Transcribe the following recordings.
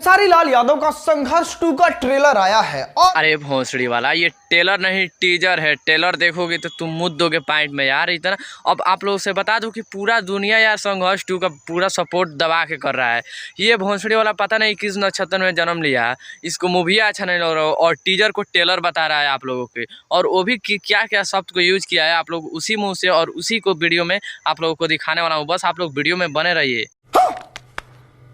खेसारी लाल यादव का संघर्ष 2 का ट्रेलर आया है और अरे भोंसड़ी वाला, ये ट्रेलर नहीं टीजर है। ट्रेलर देखोगे तो तुम मुद्द दोगे पॉइंट में यार इतना। अब आप लोगों से बता दूं कि पूरा दुनिया यार संघर्ष 2 का पूरा सपोर्ट दबा के कर रहा है। ये भोंसड़ी वाला पता नहीं किस नक्षत्र में जन्म लिया है, इसको मूवी अच्छा नहीं लग रहा और टीजर को ट्रेलर बता रहा है आप लोगों के। और वो भी क्या क्या शब्द को यूज किया है आप लोग उसी मुँह से और उसी को वीडियो में आप लोगों को दिखाने वाला हूँ। बस आप लोग वीडियो में बने रहिए।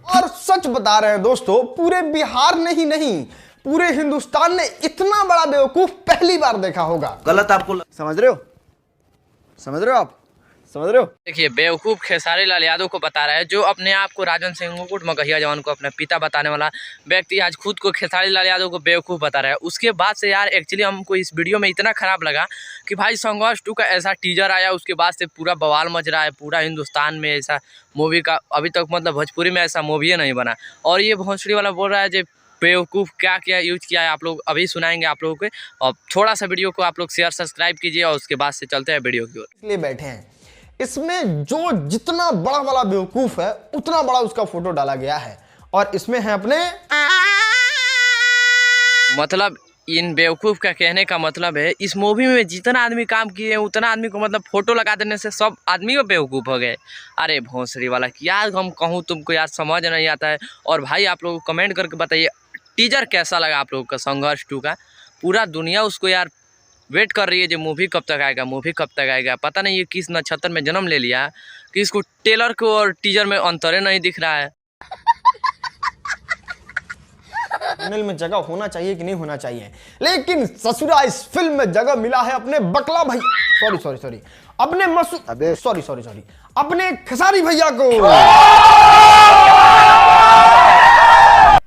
और सच बता रहे हैं दोस्तों, पूरे बिहार नहीं पूरे हिंदुस्तान ने इतना बड़ा बेवकूफ पहली बार देखा होगा। गलत आपको समझ रहे हो आप समझ रहे हो? देखिए, बेवकूफ़ खेसारी लाल यादव को बता रहा है, जो अपने आप को राजन सिंह मुकुट मगहिया जवान को अपना पिता बताने वाला व्यक्ति आज खुद को खेसारी लाल यादव को बेवकूफ़ बता रहा है। उसके बाद से यार एक्चुअली हमको इस वीडियो में इतना ख़राब लगा कि भाई संघर्ष 2 का ऐसा टीजर आया, उसके बाद से पूरा बवाल मच रहा है पूरा हिंदुस्तान में। ऐसा मूवी का अभी तक मतलब भोजपुरी में ऐसा मूवी नहीं बना। और ये भोंसड़ी वाला बोल रहा है जो बेवकूफ़ क्या क्या यूज किया है आप लोग अभी सुनाएंगे आप लोगों को। और थोड़ा सा वीडियो को आप लोग शेयर सब्सक्राइब कीजिए और उसके बाद से चलते हैं वीडियो की ओर। इसलिए बैठे हैं, इसमें जो जितना बड़ा वाला बेवकूफ है उतना बड़ा उसका फोटो डाला गया है और इसमें है अपने मतलब इन बेवकूफ़ का कहने का मतलब है इस मूवी में जितना आदमी काम किए हैं उतना आदमी को मतलब फ़ोटो लगा देने से सब आदमी को बेवकूफ़ हो गए। अरे भोंसड़ी वाला क्या हम कहूँ, तुमको यार समझ नहीं आता है। और भाई आप लोग कमेंट करके बताइए टीजर कैसा लगा आप लोगों का संघर्ष 2 का। पूरा दुनिया उसको यार वेट कर रही है जो मूवी कब तक आएगा। पता नहीं ये किस नक्षत्र में जन्म ले लिया कि इसको ट्रेलर को और टीजर में अंतरे नहीं दिख रहा है। चैनल में जगह होना चाहिए कि नहीं होना चाहिए, लेकिन ससुरा इस फिल्म में जगह मिला है अपने बकला भाई सॉरी अपने अपने खेसारी भैया को।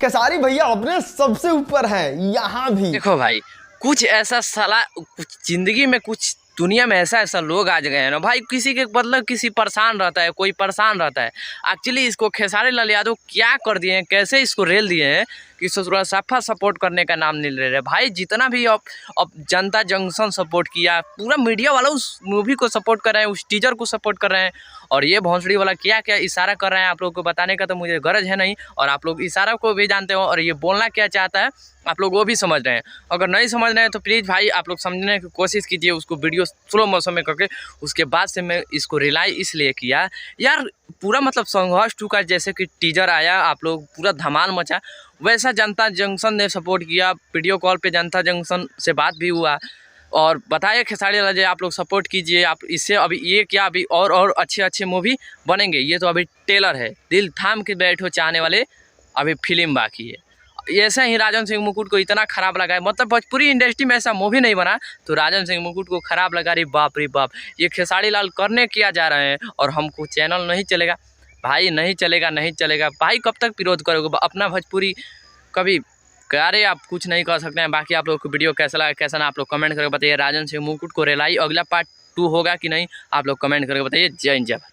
खेसारी भैया अपने सबसे ऊपर है यहाँ भी। देखो भाई, कुछ ऐसा साला कुछ जिंदगी में कुछ दुनिया में ऐसा लोग आ गए हैं ना भाई, किसी के मतलब किसी परेशान रहता है, कोई परेशान रहता है। एक्चुअली इसको खेसारी लाल यादव क्या कर दिए हैं, कैसे इसको रेल दिए हैं कि ससुराल सफा सपोर्ट करने का नाम नहीं ले रहे भाई। जितना भी अब जनता जंक्शन सपोर्ट किया, पूरा मीडिया वाला उस मूवी को सपोर्ट कर रहे हैं, उस टीजर को सपोर्ट कर रहे हैं। और ये भोंसड़ी वाला क्या क्या इशारा कर रहे हैं आप लोगों को बताने का तो मुझे गरज है नहीं। और आप लोग इशारा को भी जानते हो और ये बोलना क्या चाहता है आप लोग वो भी समझ रहे हैं। अगर नहीं समझ रहे हैं तो प्लीज़ भाई आप लोग समझने की कोशिश कीजिए, उसको वीडियो स्लो मोशन में करके। उसके बाद से मैं इसको रिलाई इसलिए किया यार, पूरा मतलब संघर्ष 2 का जैसे कि टीजर आया आप लोग पूरा धमाल मचा, वैसा जनता जंक्शन ने सपोर्ट किया। वीडियो कॉल पे जनता जंक्शन से बात भी हुआ और बताया खेसारी लाल जी आप लोग सपोर्ट कीजिए। आप इससे अभी ये क्या अभी और अच्छे मूवी बनेंगे। ये तो अभी ट्रेलर है, दिल थाम के बैठो चाहने वाले, अभी फिल्म बाकी है। ऐसा ही राजन सिंह मुकुट को इतना ख़राब लगा है, मतलब भोजपुरी इंडस्ट्री में ऐसा मूवी नहीं बना तो राजन सिंह मुकुट को ख़राब लगा। रे बाप ये खेसारी लाल करने क्या जा रहे हैं। और हमको चैनल नहीं चलेगा भाई, नहीं चलेगा भाई। कब तक विरोध करोगे अपना भोजपुरी कभी अरे आप कुछ नहीं कर सकते हैं। बाकी आप लोग को वीडियो कैसा लगा कैसा ना आप लोग कमेंट करके बताइए। राजन सिंह मुकुट को रिलाई अगला पार्ट 2 होगा कि नहीं आप लोग कमेंट करके बताइए। जय हिंद जय भारत।